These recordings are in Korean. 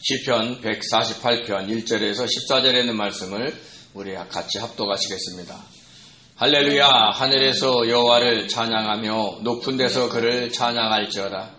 시편 148편 1절에서 14절에 있는 말씀을 우리 같이 합독하시겠습니다. 할렐루야. 하늘에서 여호와를 찬양하며 높은 데서 그를 찬양할지어다.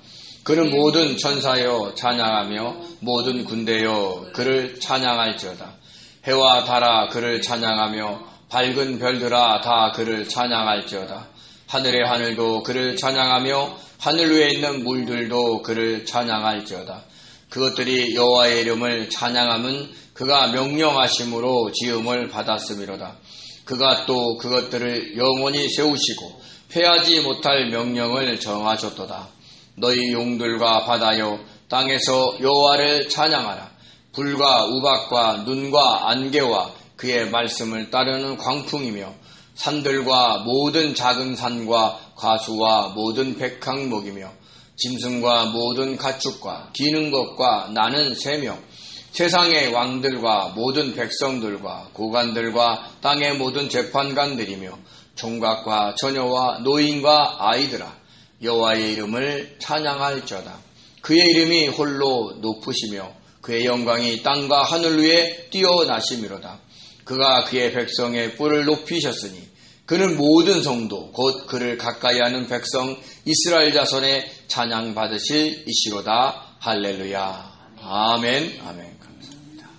그는 모든 천사여 찬양하며 모든 군대여 그를 찬양할지어다. 해와 달아 그를 찬양하며 밝은 별들아 다 그를 찬양할지어다. 하늘의 하늘도 그를 찬양하며 하늘 위에 있는 물들도 그를 찬양할지어다. 그것들이 여호와의 이름을 찬양함은 그가 명령하심으로 지음을 받았음이로다. 그가 또 그것들을 영원히 세우시고 패하지 못할 명령을 정하셨도다. 너희 용들과 바다여 땅에서 여호와를 찬양하라. 불과 우박과 눈과 안개와 그의 말씀을 따르는 광풍이며 산들과 모든 작은 산과 과수와 모든 백항목이며 짐승과 모든 가축과 기는 것과 나는 세 명, 세상의 왕들과 모든 백성들과 고관들과 땅의 모든 재판관들이며 총각과 처녀와 노인과 아이들아 여호와의 이름을 찬양할지어다. 그의 이름이 홀로 높으시며 그의 영광이 땅과 하늘 위에 뛰어나심이로다. 그가 그의 백성의 뿔을 높이셨으니 그는 모든 성도 곧 그를 가까이하는 백성 이스라엘 자손의 찬양 받으실 이시로다. 할렐루야. 아멘. 아멘. 감사합니다.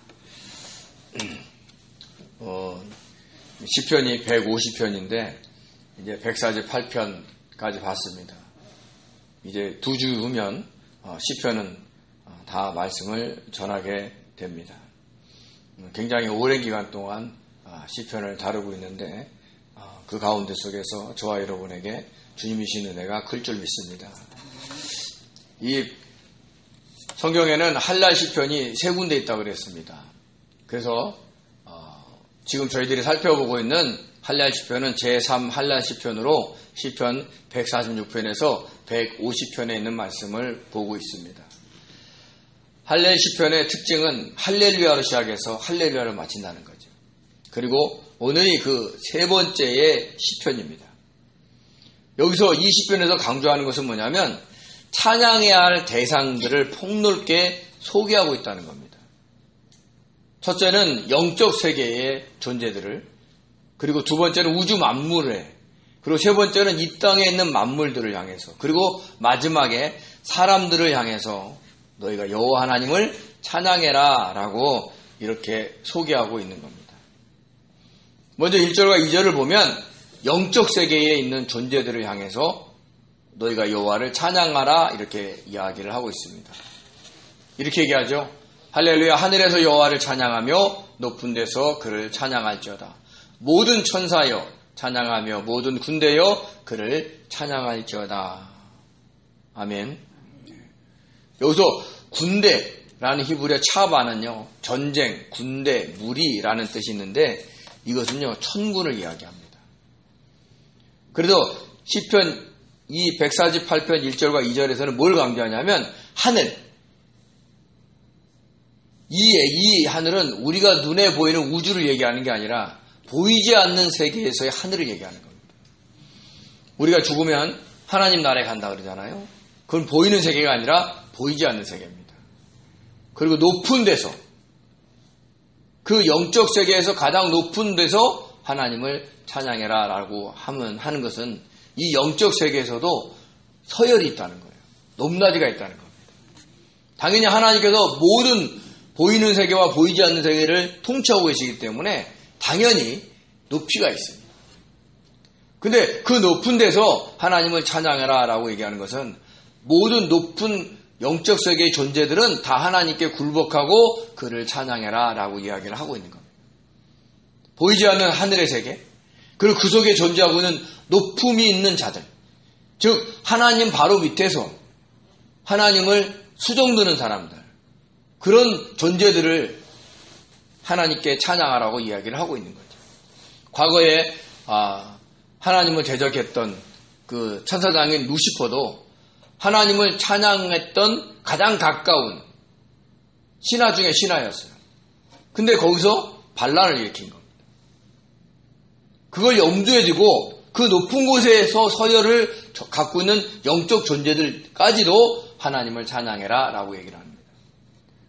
시편이 150편인데 이제 148편까지 봤습니다. 이제 2주 후면 시편은 다 말씀을 전하게 됩니다. 굉장히 오랜 기간 동안 시편을 다루고 있는데 그 가운데 속에서 저와 여러분에게 주님이 주신 은혜가 클 줄 믿습니다. 이 성경에는 할랄 시편이 3군데 있다고 그랬습니다. 그래서 지금 저희들이 살펴보고 있는 할랄 시편은 제3 할랄 시편으로 시편 146편에서 150편에 있는 말씀을 보고 있습니다. 할렐 시편의 특징은 할렐루야로 시작해서 할렐루야로 마친다는 거죠. 그리고 오늘이 그 3번째의 시편입니다. 여기서 이 시편에서 강조하는 것은 뭐냐면 찬양해야 할 대상들을 폭넓게 소개하고 있다는 겁니다. 첫째는 영적 세계의 존재들을, 그리고 두 번째는 우주 만물에, 그리고 세 번째는 이 땅에 있는 만물들을 향해서, 그리고 마지막에 사람들을 향해서 너희가 여호와 하나님을 찬양해라 라고 이렇게 소개하고 있는 겁니다. 먼저 1절과 2절을 보면 영적 세계에 있는 존재들을 향해서 너희가 여호와를 찬양하라 이렇게 이야기를 하고 있습니다. 이렇게 얘기하죠. 할렐루야. 하늘에서 여호와를 찬양하며 높은 데서 그를 찬양할지어다. 모든 천사여 찬양하며 모든 군대여 그를 찬양할지어다. 아멘. 여기서 군대라는 히브리어 차바는요, 전쟁, 군대, 무리라는 뜻이 있는데 이것은요, 천군을 이야기합니다. 그래서 시편 이 148편 1절과 2절에서는 뭘 강조하냐면 하늘. 이 하늘은 우리가 눈에 보이는 우주를 얘기하는 게 아니라 보이지 않는 세계에서의 하늘을 얘기하는 겁니다. 우리가 죽으면 하나님 나라에 간다 그러잖아요. 그건 보이는 세계가 아니라 보이지 않는 세계입니다. 그리고 높은 데서, 그 영적 세계에서 가장 높은 데서 하나님을 찬양해라 라고 하는 것은 이 영적 세계에서도 서열이 있다는 거예요. 높낮이가 있다는 겁니다. 당연히 하나님께서 모든 보이는 세계와 보이지 않는 세계를 통치하고 계시기 때문에 당연히 높이가 있습니다. 근데 그 높은 데서 하나님을 찬양해라 라고 얘기하는 것은 모든 높은 영적 세계의 존재들은 다 하나님께 굴복하고 그를 찬양해라 라고 이야기를 하고 있는 겁니다. 보이지 않는 하늘의 세계, 그리고 그 속에 존재하고 있는 높음이 있는 자들, 즉 하나님 바로 밑에서 하나님을 수종드는 사람들, 그런 존재들을 하나님께 찬양하라고 이야기를 하고 있는 거죠. 과거에 하나님을 대적했던 그 천사장인 루시퍼도 하나님을 찬양했던 가장 가까운 신하 중에 신하였어요. 근데 거기서 반란을 일으킨 겁니다. 그걸 염두에 두고 그 높은 곳에서 서열을 갖고 있는 영적 존재들까지도 하나님을 찬양해라 라고 얘기를 합니다.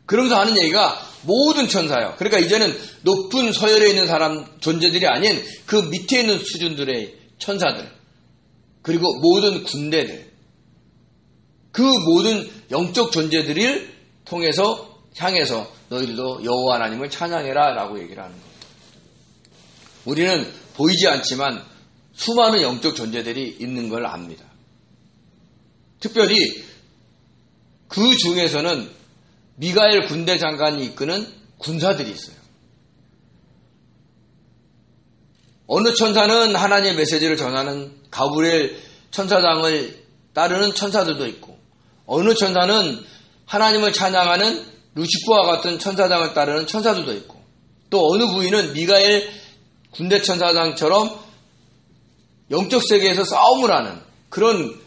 그러면서 하는 얘기가 모든 천사요. 그러니까 이제는 높은 서열에 있는 사람 존재들이 아닌 그 밑에 있는 수준들의 천사들, 그리고 모든 군대들, 그 모든 영적 존재들을 통해서 향해서 너희들도 여호와 하나님을 찬양해라 라고 얘기를 하는 겁니다. 우리는 보이지 않지만 수많은 영적 존재들이 있는 걸 압니다. 특별히 그 중에서는 미가엘 군대 장관이 이끄는 군사들이 있어요. 어느 천사는 하나님의 메시지를 전하는 가브리엘 천사장을 따르는 천사들도 있고, 어느 천사는 하나님을 찬양하는 루시퍼와 같은 천사장을 따르는 천사들도 있고, 또 어느 부위는 미가엘 군대 천사장처럼 영적 세계에서 싸움을 하는 그런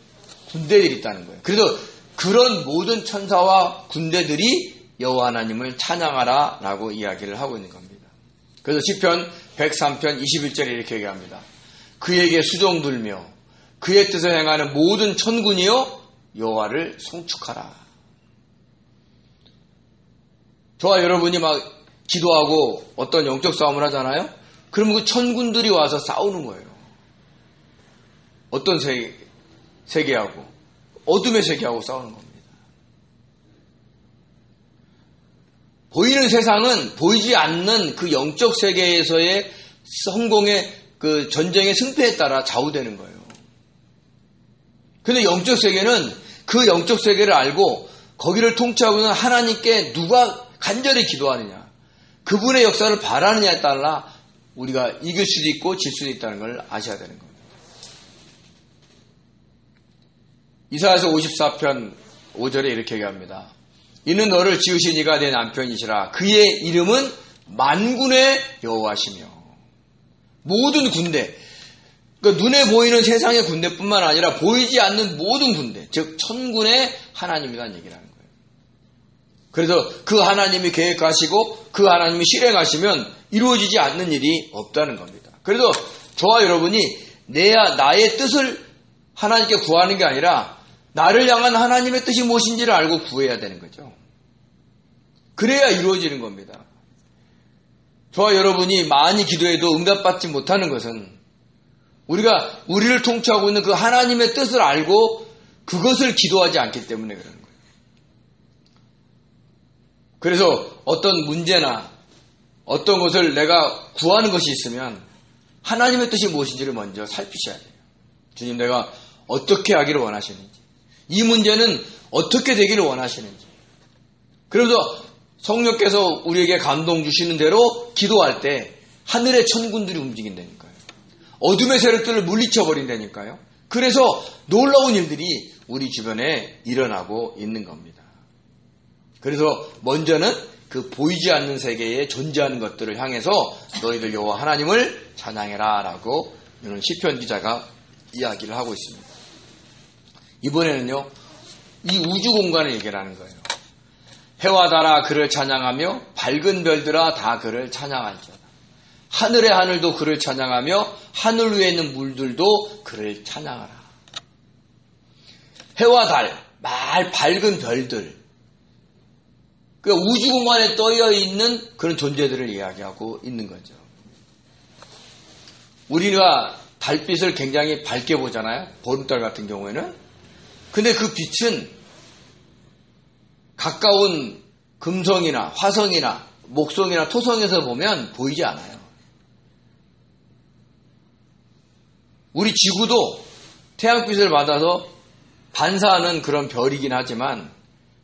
군대들이 있다는 거예요. 그래서 그런 모든 천사와 군대들이 여호와 하나님을 찬양하라 라고 이야기를 하고 있는 겁니다. 그래서 시편 103편 21절에 이렇게 얘기합니다. 그에게 수종들며 그의 뜻을 행하는 모든 천군이여 여호와를 송축하라. 저와 여러분이 막 기도하고 어떤 영적 싸움을 하잖아요. 그러면 그 천군들이 와서 싸우는 거예요. 어떤 세계하고, 어둠의 세계하고 싸우는 겁니다. 보이는 세상은 보이지 않는 그 영적 세계에서의 성공의 그 전쟁의 승패에 따라 좌우되는 거예요. 근데 영적 세계는 그 영적 세계를 알고 거기를 통치하고 있는 하나님께 누가 간절히 기도하느냐, 그분의 역사를 바라느냐에 따라 우리가 이길 수도 있고 질 수도 있다는 걸 아셔야 되는 겁니다. 이사야서 54편 5절에 이렇게 얘기합니다. 이는 너를 지으신 이가 내 남편이시라. 그의 이름은 만군의 여호와시며. 모든 군대, 그러니까 눈에 보이는 세상의 군대뿐만 아니라 보이지 않는 모든 군대, 즉 천군의 하나님이라는 얘기를 하는 거예요. 그래서 그 하나님이 계획하시고 그 하나님이 실행하시면 이루어지지 않는 일이 없다는 겁니다. 그래서 저와 여러분이 나의 뜻을 하나님께 구하는 게 아니라 나를 향한 하나님의 뜻이 무엇인지를 알고 구해야 되는 거죠. 그래야 이루어지는 겁니다. 저와 여러분이 많이 기도해도 응답받지 못하는 것은 우리가 우리를 통치하고 있는 그 하나님의 뜻을 알고 그것을 기도하지 않기 때문에 그러는 거예요. 그래서 어떤 문제나 어떤 것을 내가 구하는 것이 있으면 하나님의 뜻이 무엇인지를 먼저 살피셔야 돼요. 주님, 내가 어떻게 하기를 원하시는지, 이 문제는 어떻게 되기를 원하시는지. 그래서 성령께서 우리에게 감동 주시는 대로 기도할 때 하늘의 천군들이 움직인다니까요. 어둠의 세력들을 물리쳐 버린다니까요. 그래서 놀라운 일들이 우리 주변에 일어나고 있는 겁니다. 그래서 먼저는 그 보이지 않는 세계에 존재하는 것들을 향해서 너희들 여호와 하나님을 찬양해라 라고 이런 시편 기자가 이야기를 하고 있습니다. 이번에는요, 이 우주 공간을 얘기를 하는 거예요. 해와 달아 그를 찬양하며 밝은 별들아 다 그를 찬양할지어다. 하늘의 하늘도 그를 찬양하며 하늘 위에 있는 물들도 그를 찬양하라. 해와 달, 밝은 별들, 그 우주 공간에 떠여 있는 그런 존재들을 이야기하고 있는 거죠. 우리가 달빛을 굉장히 밝게 보잖아요. 보름달 같은 경우에는. 근데 그 빛은 가까운 금성이나 화성이나 목성이나 토성에서 보면 보이지 않아요. 우리 지구도 태양빛을 받아서 반사하는 그런 별이긴 하지만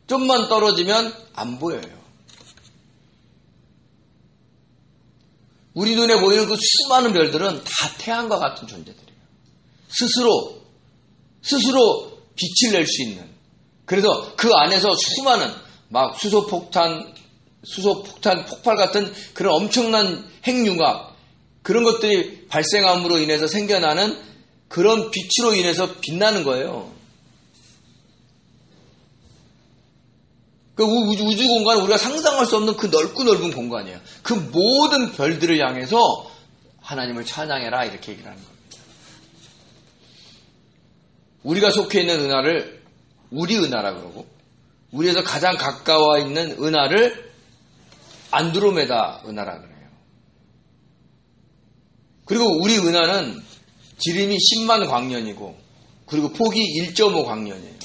좀만 떨어지면 안 보여요. 우리 눈에 보이는 그 수많은 별들은 다 태양과 같은 존재들이에요. 스스로 빛을 낼 수 있는. 그래서 그 안에서 수많은 막 수소폭탄, 폭발 같은 그런 엄청난 핵융합, 그런 것들이 발생함으로 인해서 생겨나는 그런 빛으로 인해서 빛나는 거예요. 그 우주 공간은 우리가 상상할 수 없는 그 넓고 넓은 공간이에요. 그 모든 별들을 향해서 하나님을 찬양해라 이렇게 얘기를 하는 겁니다. 우리가 속해 있는 은하를 우리 은하라 그러고, 우리에서 가장 가까워 있는 은하를 안드로메다 은하라 그래요. 그리고 우리 은하는 지름이 10만 광년이고 그리고 폭이 1.5 광년이에요.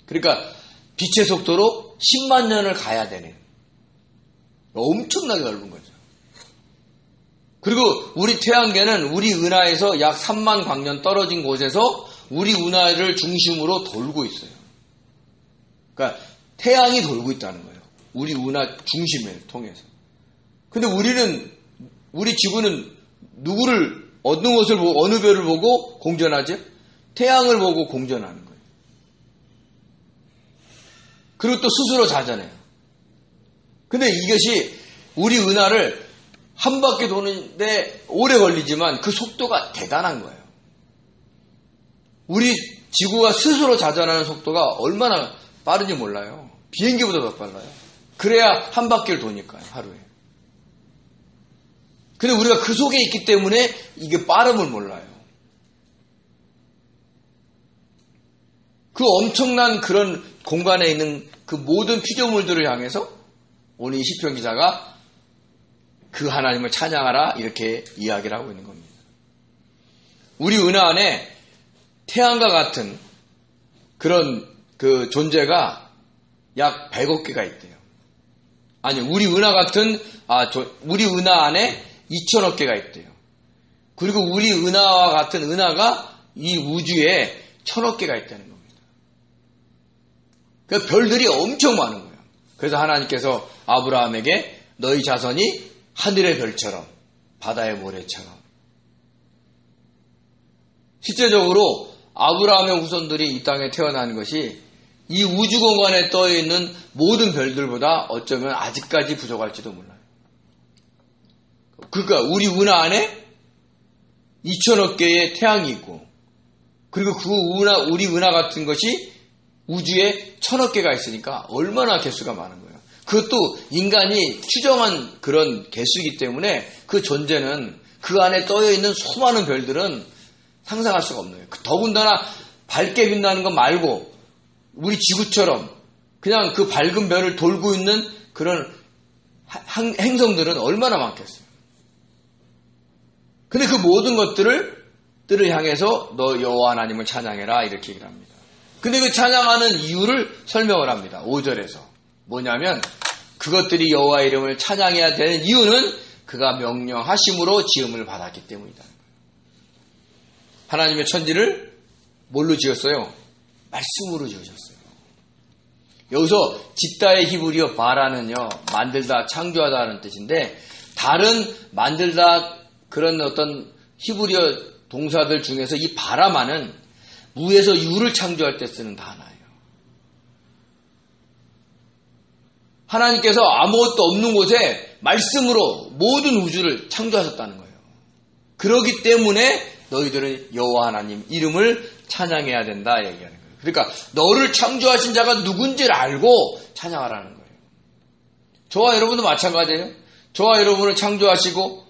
그러니까 빛의 속도로 10만 년을 가야 되는 엄청나게 넓은 거죠. 그리고 우리 태양계는 우리 은하에서 약 3만 광년 떨어진 곳에서 우리 은하를 중심으로 돌고 있어요. 그러니까 태양이 돌고 있다는 거예요. 우리 은하 중심을 통해서. 근데 우리 지구는 누구를, 어느 것을 보고, 어느 별을 보고 공전하죠? 태양을 보고 공전하는 거예요. 그리고 또 스스로 자전해요. 근데 이것이 우리 은하를 한 바퀴 도는데 오래 걸리지만 그 속도가 대단한 거예요. 우리 지구가 스스로 자전하는 속도가 얼마나 빠른지 몰라요. 비행기보다 더 빨라요. 그래야 한 바퀴를 도니까요, 하루에. 근데 우리가 그 속에 있기 때문에 이게 빠름을 몰라요. 그 엄청난 그런 공간에 있는 그 모든 피조물들을 향해서 오늘 이 시편 기자가 그 하나님을 찬양하라 이렇게 이야기를 하고 있는 겁니다. 우리 은하 안에 태양과 같은 그런 그 존재가 약 100억 개가 있대요. 아니, 우리 은하 안에 2천억 개가 있대요. 그리고 우리 은하와 같은 은하가 이 우주에 1000억 개가 있다는 겁니다. 그 별들이 엄청 많은 거예요. 그래서 하나님께서 아브라함에게 너희 자손이 하늘의 별처럼 바다의 모래처럼. 실제적으로 아브라함의 후손들이 이 땅에 태어난 것이 이 우주 공간에 떠 있는 모든 별들보다 어쩌면 아직까지 부족할지도 몰라요. 그러니까 우리 은하 안에 2천억 개의 태양이 있고, 그리고 우리 은하 같은 것이 우주에 1000억 개가 있으니까 얼마나 개수가 많은 거예요. 그것도 인간이 추정한 그런 개수이기 때문에 그 존재는, 그 안에 떠 있는 수많은 별들은 상상할 수가 없는 거예요. 더군다나 밝게 빛나는 것 말고 우리 지구처럼 그냥 그 밝은 별을 돌고 있는 그런 행성들은 얼마나 많겠어요. 근데 그 모든 것들을 향해서 너 여호와 하나님을 찬양해라 이렇게 얘기를 합니다. 근데 그 찬양하는 이유를 설명을 합니다. 5절에서. 뭐냐면 그것들이 여호와 이름을 찬양해야 되는 이유는 그가 명령하심으로 지음을 받았기 때문이다. 하나님의 천지를 뭘로 지었어요? 말씀으로 지으셨어요. 여기서 짓다의 히브리어 바라는요, 만들다, 창조하다는 뜻인데, 다른 만들다 그런 어떤 히브리어 동사들 중에서 이 바라만은 무에서 유를 창조할 때 쓰는 단어예요. 하나님께서 아무것도 없는 곳에 말씀으로 모든 우주를 창조하셨다는 거예요. 그렇기 때문에 너희들은 여호와 하나님 이름을 찬양해야 된다 얘기하는 거예요. 그러니까 너를 창조하신 자가 누군지를 알고 찬양하라는 거예요. 저와 여러분도 마찬가지예요. 저와 여러분을 창조하시고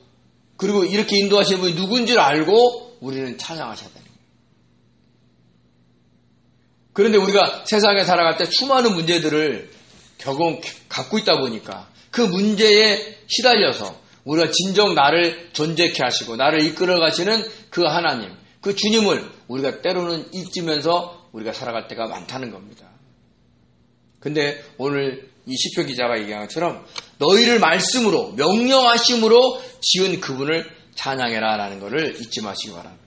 그리고 이렇게 인도하시는 분이 누군지를 알고 우리는 찬양하셔야 되는 거예요. 그런데 우리가 세상에 살아갈 때 수많은 문제들을 갖고 있다 보니까 그 문제에 시달려서 우리가 진정 나를 존재케 하시고 나를 이끌어 가시는 그 하나님, 그 주님을 우리가 때로는 잊으면서 우리가 살아갈 때가 많다는 겁니다. 근데 오늘 이 시편 기자가 얘기한 것처럼 너희를 말씀으로 명령하심으로 지은 그분을 찬양해라 라는 것을 잊지 마시기 바랍니다.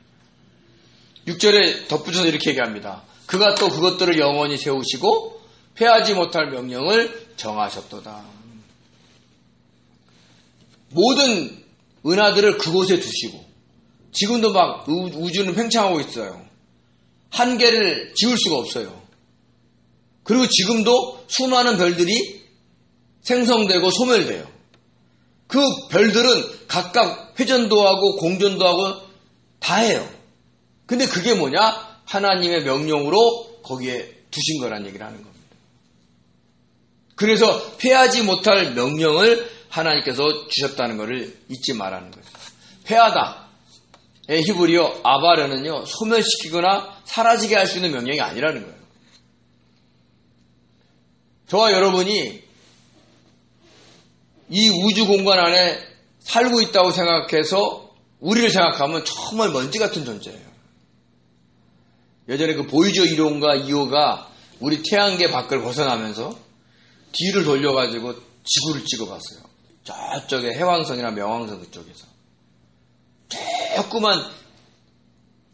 6절에 덧붙여서 이렇게 얘기합니다. 그가 또 그것들을 영원히 세우시고 패하지 못할 명령을 정하셨도다. 모든 은하들을 그곳에 두시고 지금도 막 우주는 팽창하고 있어요. 한 개를 지울 수가 없어요. 그리고 지금도 수많은 별들이 생성되고 소멸돼요. 그 별들은 각각 회전도 하고 공전도 하고 다 해요. 근데 그게 뭐냐? 하나님의 명령으로 거기에 두신 거란 얘기를 하는 겁니다. 그래서 패하지 못할 명령을 하나님께서 주셨다는 것을 잊지 말라는 거죠. 패하다. 히브리어 아바르는요, 소멸시키거나 사라지게 할 수 있는 명령이 아니라는 거예요. 저와 여러분이 이 우주 공간 안에 살고 있다고 생각해서 우리를 생각하면 정말 먼지 같은 존재예요. 예전에 그 보이저 1호인가 2호가 우리 태양계 밖을 벗어나면서 뒤를 돌려가지고 지구를 찍어봤어요. 저쪽에 해왕성이나 명왕성 그쪽에서. 조그만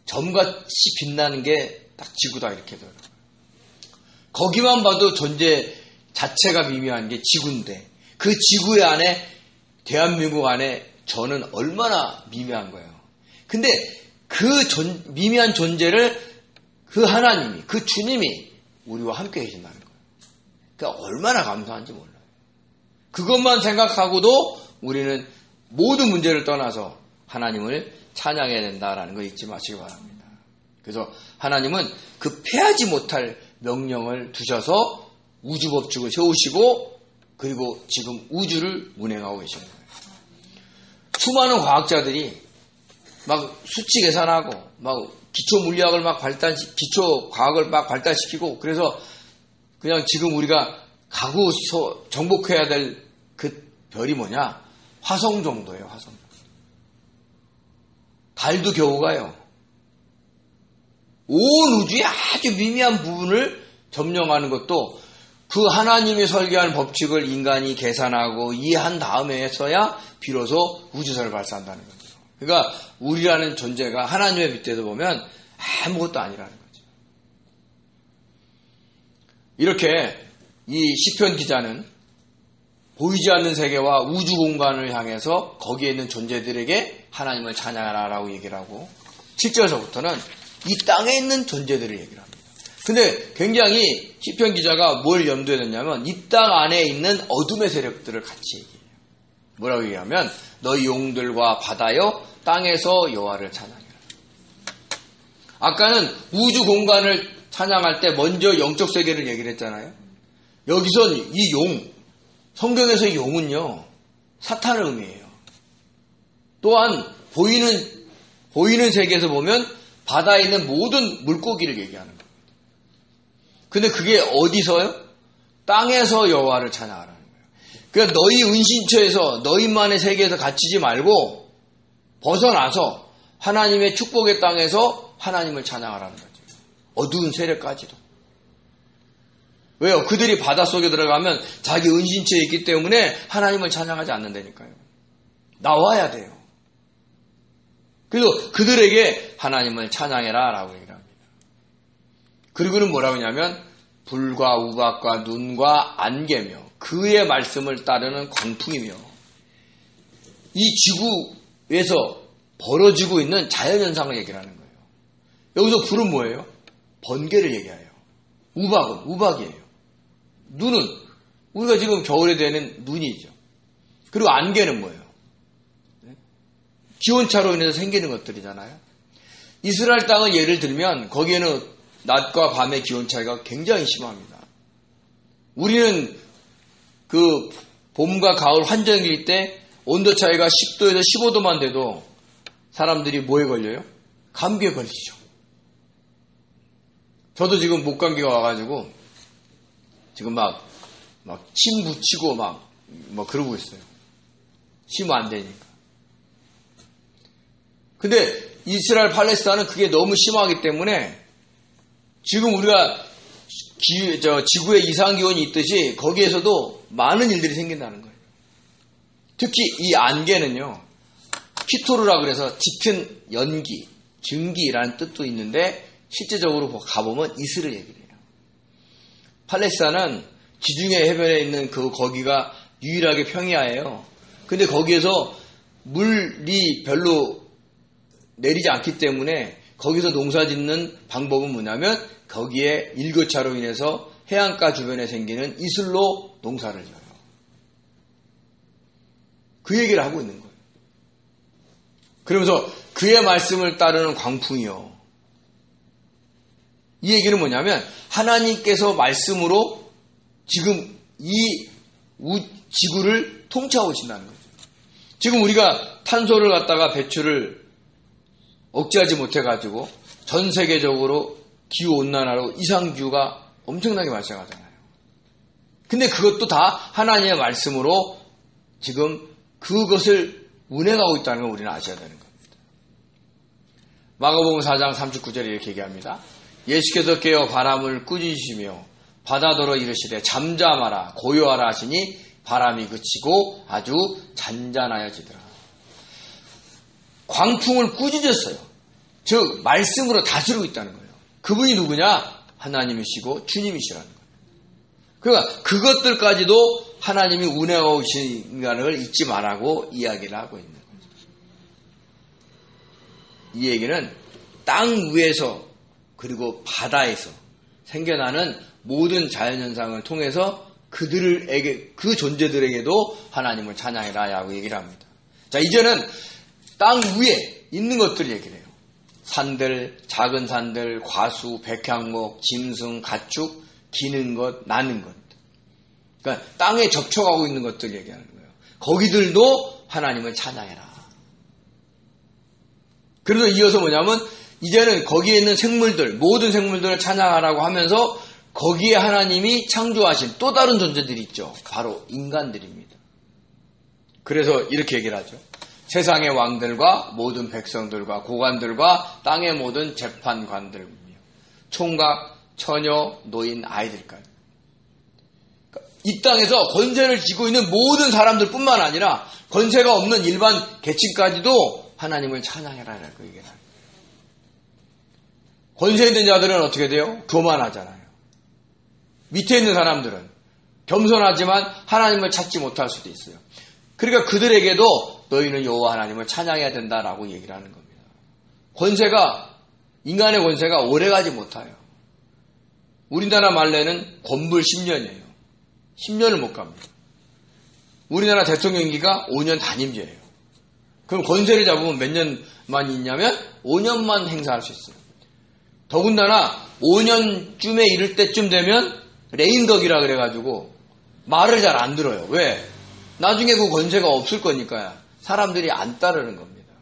점같이 빛나는 게 딱 지구다 이렇게 되더라고요. 거기만 봐도 존재 자체가 미미한 게 지구인데 그 지구의 안에 대한민국 안에 저는 얼마나 미미한 거예요. 근데 그 미미한 존재를 그 하나님이, 그 주님이 우리와 함께 계신다는 거예요. 그러니까 얼마나 감사한지 몰라요. 그것만 생각하고도 우리는 모든 문제를 떠나서 하나님을 찬양해야 된다라는 걸 잊지 마시기 바랍니다. 그래서 하나님은 그 패하지 못할 명령을 두셔서 우주 법칙을 세우시고 그리고 지금 우주를 운행하고 계시는 거예요. 수많은 과학자들이 막 수치 계산하고 막 기초 물리학을 막 기초 과학을 막 발달시키고 그래서 그냥 지금 우리가 가구 정복해야 될 그 별이 뭐냐? 화성 정도예요, 화성. 달도 겨우 가요. 온 우주의 아주 미미한 부분을 점령하는 것도 그 하나님이 설계한 법칙을 인간이 계산하고 이해한 다음에서야 비로소 우주선을 발사한다는 거죠. 그러니까 우리라는 존재가 하나님의 빗대서 보면 아무것도 아니라는 거죠. 이렇게 이 시편 기자는 보이지 않는 세계와 우주 공간을 향해서 거기에 있는 존재들에게 하나님을 찬양하라라고 얘기를 하고 7절서부터는 이 땅에 있는 존재들을 얘기를 합니다. 근데 굉장히 시편 기자가 뭘 염두에 뒀냐면 이 땅 안에 있는 어둠의 세력들을 같이 얘기해요. 뭐라고 얘기하면 너희 용들과 바다여 땅에서 여호와를 찬양해라. 아까는 우주 공간을 찬양할 때 먼저 영적 세계를 얘기를 했잖아요. 여기선 이 용, 성경에서의 용은요 사탄을 의미해요. 또한 보이는 세계에서 보면 바다에 있는 모든 물고기를 얘기하는 거예요. 근데 그게 어디서요? 땅에서 여호와를 찬양하라는 거예요. 그러니까 너희 은신처에서 너희만의 세계에서 갇히지 말고 벗어나서 하나님의 축복의 땅에서 하나님을 찬양하라는 거죠. 어두운 세력까지도. 왜요? 그들이 바닷속에 들어가면 자기 은신처에 있기 때문에 하나님을 찬양하지 않는다니까요. 나와야 돼요. 그래서 그들에게 하나님을 찬양해라 라고 얘기를 합니다. 그리고는 뭐라고 하냐면 불과 우박과 눈과 안개며 그의 말씀을 따르는 광풍이며 이 지구에서 벌어지고 있는 자연현상을 얘기를 하는 거예요. 여기서 불은 뭐예요? 번개를 얘기해요. 우박은 우박이에요. 눈은 우리가 지금 겨울에 되는 눈이죠. 그리고 안개는 뭐예요? 기온차로 인해서 생기는 것들이잖아요. 이스라엘 땅은 예를 들면 거기에는 낮과 밤의 기온 차이가 굉장히 심합니다. 우리는 그 봄과 가을 환절기일 때 온도 차이가 10도에서 15도만 돼도 사람들이 뭐에 걸려요? 감기에 걸리죠. 저도 지금 목감기가 와가지고 지금 막 침 붙이고 막 그러고 있어요. 침 안 되니까. 근데 이스라엘 팔레스타인은 그게 너무 심하기 때문에 지금 우리가 지구에 이상기온이 있듯이 거기에서도 많은 일들이 생긴다는 거예요. 특히 이 안개는요. 키토르라 그래서 짙은 연기, 증기라는 뜻도 있는데 실제적으로 가보면 이슬을 얘기를 해요. 팔레스타인은 지중해 해변에 있는 거기가 유일하게 평야예요. 근데 거기에서 물이 별로 내리지 않기 때문에 거기서 농사 짓는 방법은 뭐냐면 거기에 일교차로 인해서 해안가 주변에 생기는 이슬로 농사를 져요. 그 얘기를 하고 있는 거예요. 그러면서 그의 말씀을 따르는 광풍이요. 이 얘기는 뭐냐면 하나님께서 말씀으로 지금 이 지구를 통치하고 계신다는 거죠. 지금 우리가 탄소를 갖다가 배출을 억제하지 못해가지고 전 세계적으로 기후온난화로 이상기후가 엄청나게 발생하잖아요. 근데 그것도 다 하나님의 말씀으로 지금 그것을 운행하고 있다는 걸 우리는 아셔야 되는 겁니다. 마가복음 4장 39절에 이렇게 얘기합니다. 예수께서 깨어 바람을 꾸짖으시며 바다더러 이르시되 잠잠하라 고요하라 하시니 바람이 그치고 아주 잔잔하여지더라. 광풍을 꾸짖었어요. 즉 말씀으로 다스리고 있다는 거예요. 그분이 누구냐? 하나님이시고 주님이시라는 거예요. 그러니까 그것들까지도 하나님이 운행하고 계신다는 걸 잊지 말라고 이야기를 하고 있는 거죠. 이 얘기는 땅 위에서 그리고 바다에서 생겨나는 모든 자연현상을 통해서 그들에게, 그 존재들에게도 하나님을 찬양해라라고 얘기를 합니다. 자, 이제는 땅 위에 있는 것들 얘기를 해요. 산들, 작은 산들, 과수, 백향목, 짐승, 가축, 기는 것, 나는 것. 그러니까 땅에 접촉하고 있는 것들 얘기하는 거예요. 거기들도 하나님을 찬양해라. 그래서 이어서 뭐냐면 이제는 거기에 있는 생물들, 모든 생물들을 찬양하라고 하면서 거기에 하나님이 창조하신 또 다른 존재들이 있죠. 바로 인간들입니다. 그래서 이렇게 얘기를 하죠. 세상의 왕들과 모든 백성들과 고관들과 땅의 모든 재판관들, 총각, 처녀, 노인, 아이들까지. 이 땅에서 권세를 쥐고 있는 모든 사람들 뿐만 아니라 권세가 없는 일반 계층까지도 하나님을 찬양해라라고 얘기를 합니다. 권세 있는 자들은 어떻게 돼요? 교만하잖아요. 밑에 있는 사람들은 겸손하지만 하나님을 찾지 못할 수도 있어요. 그러니까 그들에게도 너희는 여호와 하나님을 찬양해야 된다라고 얘기를 하는 겁니다. 권세가, 인간의 권세가 오래가지 못해요. 우리나라 말레는 권불 10년이에요. 10년을 못 갑니다. 우리나라 대통령 임기가 5년 단임제예요. 그럼 권세를 잡으면 몇 년만 있냐면 5년만 행사할 수 있어요. 더군다나 5년쯤에 이를 때쯤 되면 레인덕이라 그래가지고 말을 잘 안 들어요. 왜? 나중에 그 권세가 없을 거니까요. 사람들이 안 따르는 겁니다.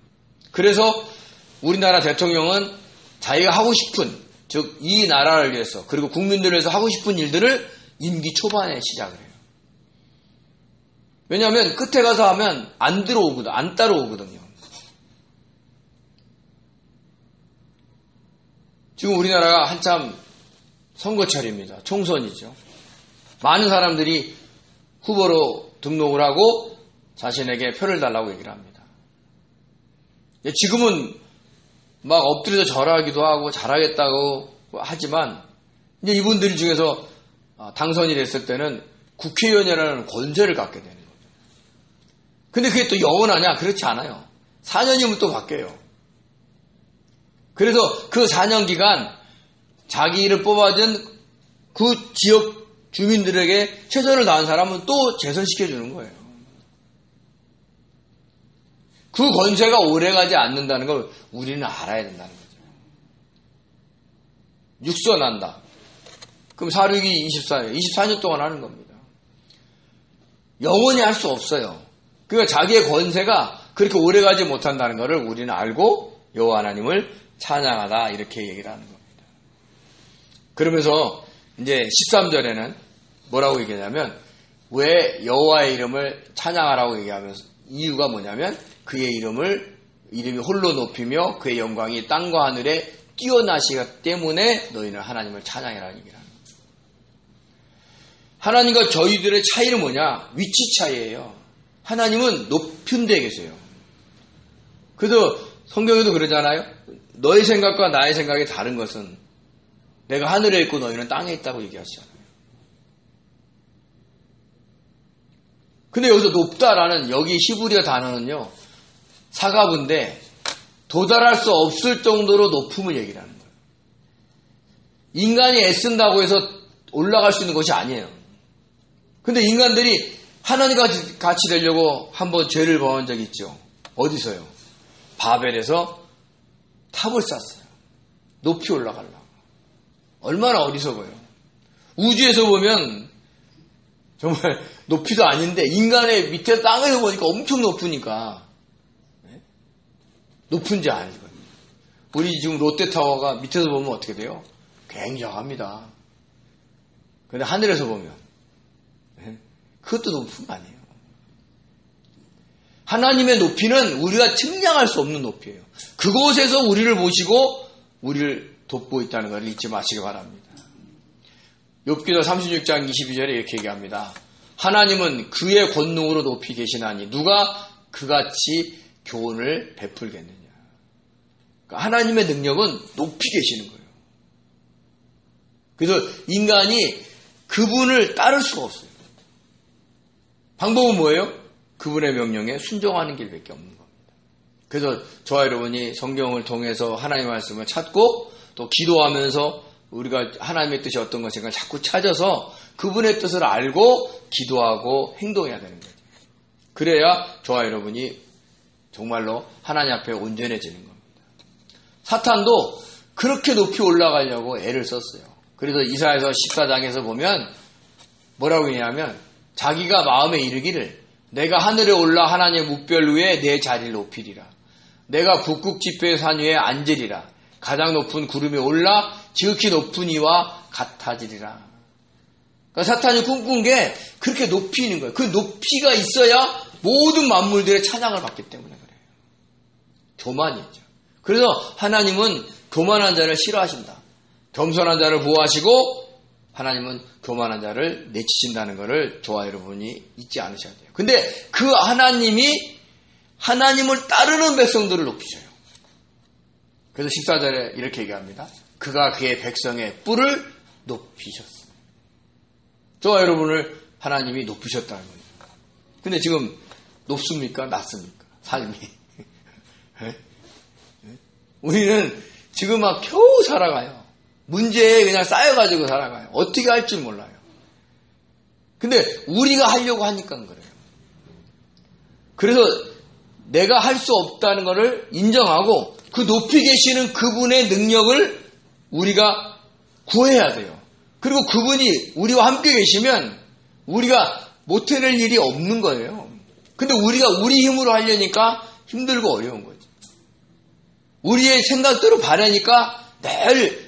그래서 우리나라 대통령은 자기가 하고 싶은, 즉 이 나라를 위해서 그리고 국민들을 위해서 하고 싶은 일들을 임기 초반에 시작을 해요. 왜냐하면 끝에 가서 하면 안 따라오거든요. 지금 우리나라가 한참 선거철입니다. 총선이죠. 많은 사람들이 후보로 등록을 하고 자신에게 표를 달라고 얘기를 합니다. 지금은 막 엎드려서 절하기도 하고 잘하겠다고 하지만 이제 이분들 중에서 당선이 됐을 때는 국회의원이라는 권세를 갖게 되는 거죠. 근데 그게 또 영원하냐? 그렇지 않아요. 4년이면 또 바뀌어요. 그래서 그 4년 기간 자기를 뽑아준 그 지역 주민들에게 최선을 다한 사람은 또 재선시켜주는 거예요. 그 권세가 오래가지 않는다는 걸 우리는 알아야 된다는 거죠. 육선한다. 그럼 사륙이 24년 동안 하는 겁니다. 영원히 할 수 없어요. 그러니까 자기의 권세가 그렇게 오래가지 못한다는 것을 우리는 알고 여호와 하나님을 찬양하다 이렇게 얘기를 하는 겁니다. 그러면서 이제 13절에는 뭐라고 얘기하냐면 왜 여호와의 이름을 찬양하라고 얘기하면서 이유가 뭐냐면 그의 이름이 홀로 높이며 그의 영광이 땅과 하늘에 뛰어나시기 때문에 너희는 하나님을 찬양해라는 얘기를 하는 거예요. 하나님과 저희들의 차이는 뭐냐? 위치 차이예요. 하나님은 높은 데에 계세요. 그래서 성경에도 그러잖아요. 너의 생각과 나의 생각이 다른 것은 내가 하늘에 있고 너희는 땅에 있다고 얘기하시잖아요. 근데 여기서 높다라는 여기 히브리어 단어는요. 사가분데 도달할 수 없을 정도로 높음을 얘기를 하는 거예요. 인간이 애쓴다고 해서 올라갈 수 있는 것이 아니에요. 근데 인간들이 하나님과 같이 되려고 한번 죄를 범한 적이 있죠. 어디서요? 바벨에서 탑을 쌌어요. 높이 올라가려고. 얼마나 어리석어요. 우주에서 보면 정말 높이도 아닌데 인간의 밑에 땅에서 보니까 엄청 높으니까 높은지 알거든요. 우리 지금 롯데타워가 밑에서 보면 어떻게 돼요? 굉장합니다. 근데 하늘에서 보면 그것도 높은 거 아니에요. 하나님의 높이는 우리가 측량할 수 없는 높이에요. 그곳에서 우리를 보시고 우리를 돕고 있다는 걸 잊지 마시기 바랍니다. 욥기서 36장 22절에 이렇게 얘기합니다. 하나님은 그의 권능으로 높이 계시나니 누가 그같이 교훈을 베풀겠느냐. 그러니까 하나님의 능력은 높이 계시는 거예요. 그래서 인간이 그분을 따를 수가 없어요. 방법은 뭐예요? 그분의 명령에 순종하는 길밖에 없는 겁니다. 그래서 저와 여러분이 성경을 통해서 하나님의 말씀을 찾고 또 기도하면서 우리가 하나님의 뜻이 어떤 것인가 자꾸 찾아서 그분의 뜻을 알고 기도하고 행동해야 되는 거예요. 그래야 저와 여러분이 정말로 하나님 앞에 온전해지는 겁니다. 사탄도 그렇게 높이 올라가려고 애를 썼어요. 그래서 이사야서 14장에서 보면 뭐라고 했냐면 자기가 마음에 이르기를 내가 하늘에 올라 하나님의 묵별 위에 내 자리를 높이리라. 내가 북극 지폐의 산 위에 앉으리라. 가장 높은 구름이 올라 지극히 높은 이와 같아지리라. 그러니까 사탄이 꿈꾼 게 그렇게 높이는 거예요. 그 높이가 있어야 모든 만물들의 찬양을 받기 때문에 그래요. 교만이죠. 그래서 하나님은 교만한 자를 싫어하신다. 겸손한 자를 보호하시고 하나님은 교만한 자를 내치신다는 것을 저와 여러분이 잊지 않으셔야 돼요. 근데 그 하나님이 하나님을 따르는 백성들을 높이셔요. 그래서 14절에 이렇게 얘기합니다. 그가 그의 백성의 뿔을 높이셨어요. 저와 여러분을 하나님이 높이셨다는 거예요. 근데 지금 높습니까? 낮습니까? 삶이. 우리는 지금 막 겨우 살아가요. 문제에 그냥 쌓여가지고 살아가요. 어떻게 할 줄 몰라요. 근데 우리가 하려고 하니까 그래요. 그래서 내가 할 수 없다는 것을 인정하고 그 높이 계시는 그분의 능력을 우리가 구해야 돼요. 그리고 그분이 우리와 함께 계시면 우리가 못해낼 일이 없는 거예요. 근데 우리가 우리 힘으로 하려니까 힘들고 어려운 거죠. 우리의 생각대로 바라니까 늘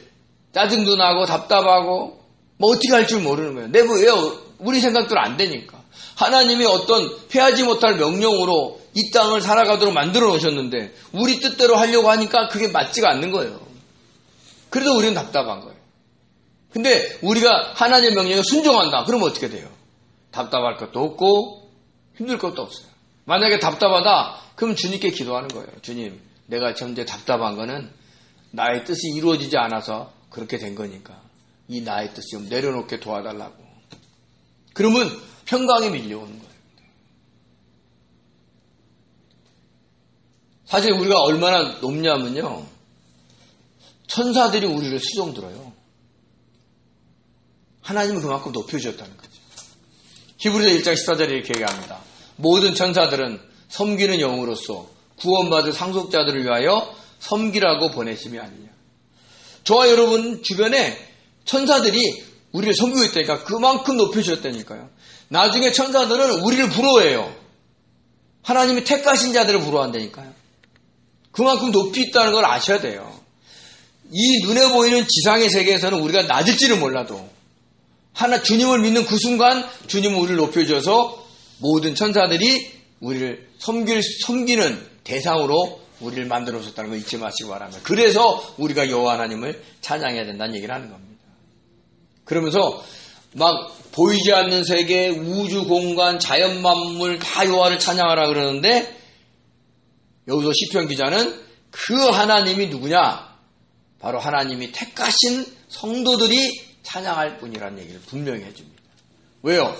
짜증도 나고 답답하고 뭐 어떻게 할 줄 모르는 거예요. 내 뭐예요? 우리 생각대로 안 되니까. 하나님이 어떤 피하지 못할 명령으로 이 땅을 살아가도록 만들어 놓으셨는데 우리 뜻대로 하려고 하니까 그게 맞지가 않는 거예요. 그래서 우리는 답답한 거예요. 근데 우리가 하나님의 명령에 순종한다. 그러면 어떻게 돼요? 답답할 것도 없고 힘들 것도 없어요. 만약에 답답하다. 그럼 주님께 기도하는 거예요. 주님, 내가 현재 답답한 거는 나의 뜻이 이루어지지 않아서 그렇게 된 거니까 이 나의 뜻 좀 내려놓게 도와달라고. 그러면 평강이 밀려오는 거예요. 사실 우리가 얼마나 높냐면요. 천사들이 우리를 수종 들어요. 하나님은 그만큼 높여주셨다는 거죠. 히브리서 1장 14절에 이렇게 얘기합니다. 모든 천사들은 섬기는 영으로서 구원받을 상속자들을 위하여 섬기라고 보내심이 아니냐. 저와 여러분 주변에 천사들이 우리를 섬기고 있다니까 그만큼 높여주셨다니까요. 나중에 천사들은 우리를 부러워해요. 하나님이 택하신 자들을 부러워한다니까요. 그만큼 높이 있다는 걸 아셔야 돼요. 이 눈에 보이는 지상의 세계에서는 우리가 낮을지는 몰라도 주님을 믿는 그 순간 주님은 우리를 높여줘서 모든 천사들이 우리를 섬기는 대상으로 우리를 만들어 줬다는 거 잊지 마시기 바랍니다. 그래서 우리가 여호와 하나님을 찬양해야 된다는 얘기를 하는 겁니다. 그러면서 막 보이지 않는 세계, 우주 공간, 자연 만물 다 여호와를 찬양하라 그러는데 여기서 시편 기자는 그 하나님이 누구냐? 바로 하나님이 택하신 성도들이 찬양할 뿐이라는 얘기를 분명히 해줍니다. 왜요?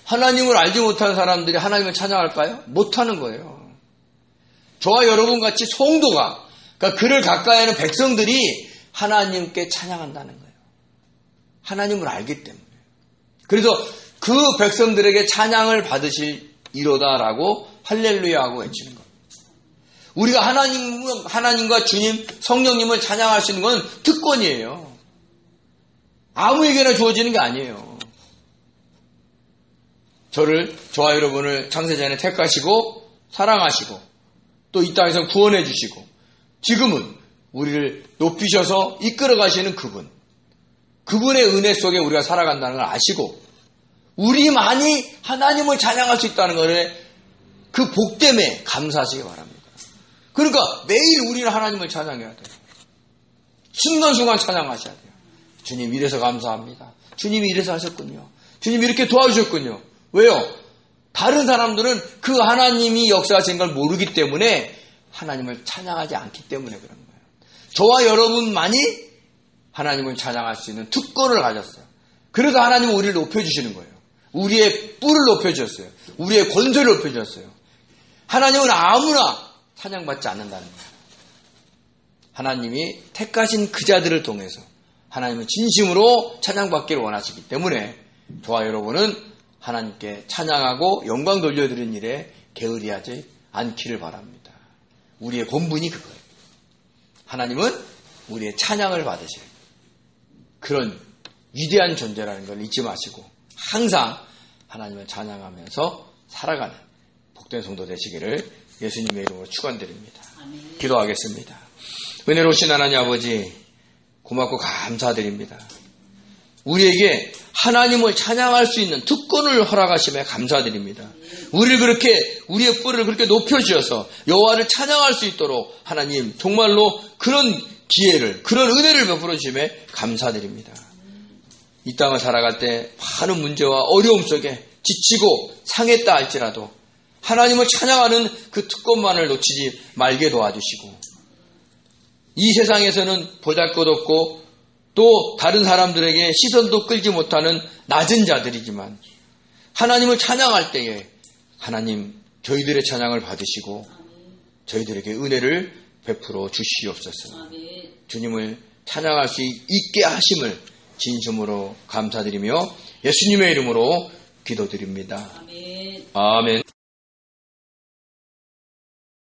하나님을 알지 못하는 사람들이 하나님을 찬양할까요? 못하는 거예요. 저와 여러분 같이 성도가, 그러니까 그를 가까이 하는 백성들이 하나님께 찬양한다는 거예요. 하나님을 알기 때문에. 그래서 그 백성들에게 찬양을 받으실 이로다라고 할렐루야하고 외치는 겁니다. 우리가 하나님과 주님, 성령님을 찬양할 수 있는 건 특권이에요. 아무에게나 주어지는 게 아니에요. 저와 여러분을 창세전에 택하시고 사랑하시고 또 이 땅에서 구원해 주시고 지금은 우리를 높이셔서 이끌어 가시는 그분의 은혜 속에 우리가 살아간다는 걸 아시고 우리만이 하나님을 찬양할 수 있다는 것에 그 복 때문에 감사하시기 바랍니다. 그러니까 매일 우리는 하나님을 찬양해야 돼요. 순간순간 찬양하셔야 돼요. 주님 이래서 감사합니다. 주님이 이래서 하셨군요. 주님이 이렇게 도와주셨군요. 왜요? 다른 사람들은 그 하나님이 역사하신 걸 모르기 때문에 하나님을 찬양하지 않기 때문에 그런 거예요. 저와 여러분만이 하나님을 찬양할 수 있는 특권을 가졌어요. 그래서 하나님은 우리를 높여주시는 거예요. 우리의 뿔을 높여주셨어요. 우리의 권세를 높여주셨어요. 하나님은 아무나 찬양받지 않는다는 거예요. 하나님이 택하신 그 자들을 통해서 하나님은 진심으로 찬양받기를 원하시기 때문에 저와 여러분은 하나님께 찬양하고 영광 돌려드리는 일에 게으리하지 않기를 바랍니다. 우리의 본분이 그거예요. 하나님은 우리의 찬양을 받으셔요. 그런 위대한 존재라는 걸 잊지 마시고 항상 하나님을 찬양하면서 살아가는 복된 성도 되시기를 예수님의 이름으로 축원드립니다. 기도하겠습니다. 은혜로우신 하나님 아버지 고맙고 감사드립니다. 우리에게 하나님을 찬양할 수 있는 특권을 허락하심에 감사드립니다. 우리를 그렇게 우리의 뿔을 그렇게 높여주셔서 여호와를 찬양할 수 있도록 하나님 정말로 그런 기회를 그런 은혜를 베풀어 주심에 감사드립니다. 이 땅을 살아갈 때 많은 문제와 어려움 속에 지치고 상했다 할지라도 하나님을 찬양하는 그 특권만을 놓치지 말게 도와주시고 이 세상에서는 보잘것없고 또 다른 사람들에게 시선도 끌지 못하는 낮은 자들이지만 하나님을 찬양할 때에 하나님 저희들의 찬양을 받으시고 저희들에게 은혜를 베풀어 주시옵소서. 주님을 찬양할 수 있게 하심을 진심으로 감사드리며 예수님의 이름으로 기도드립니다. 아멘.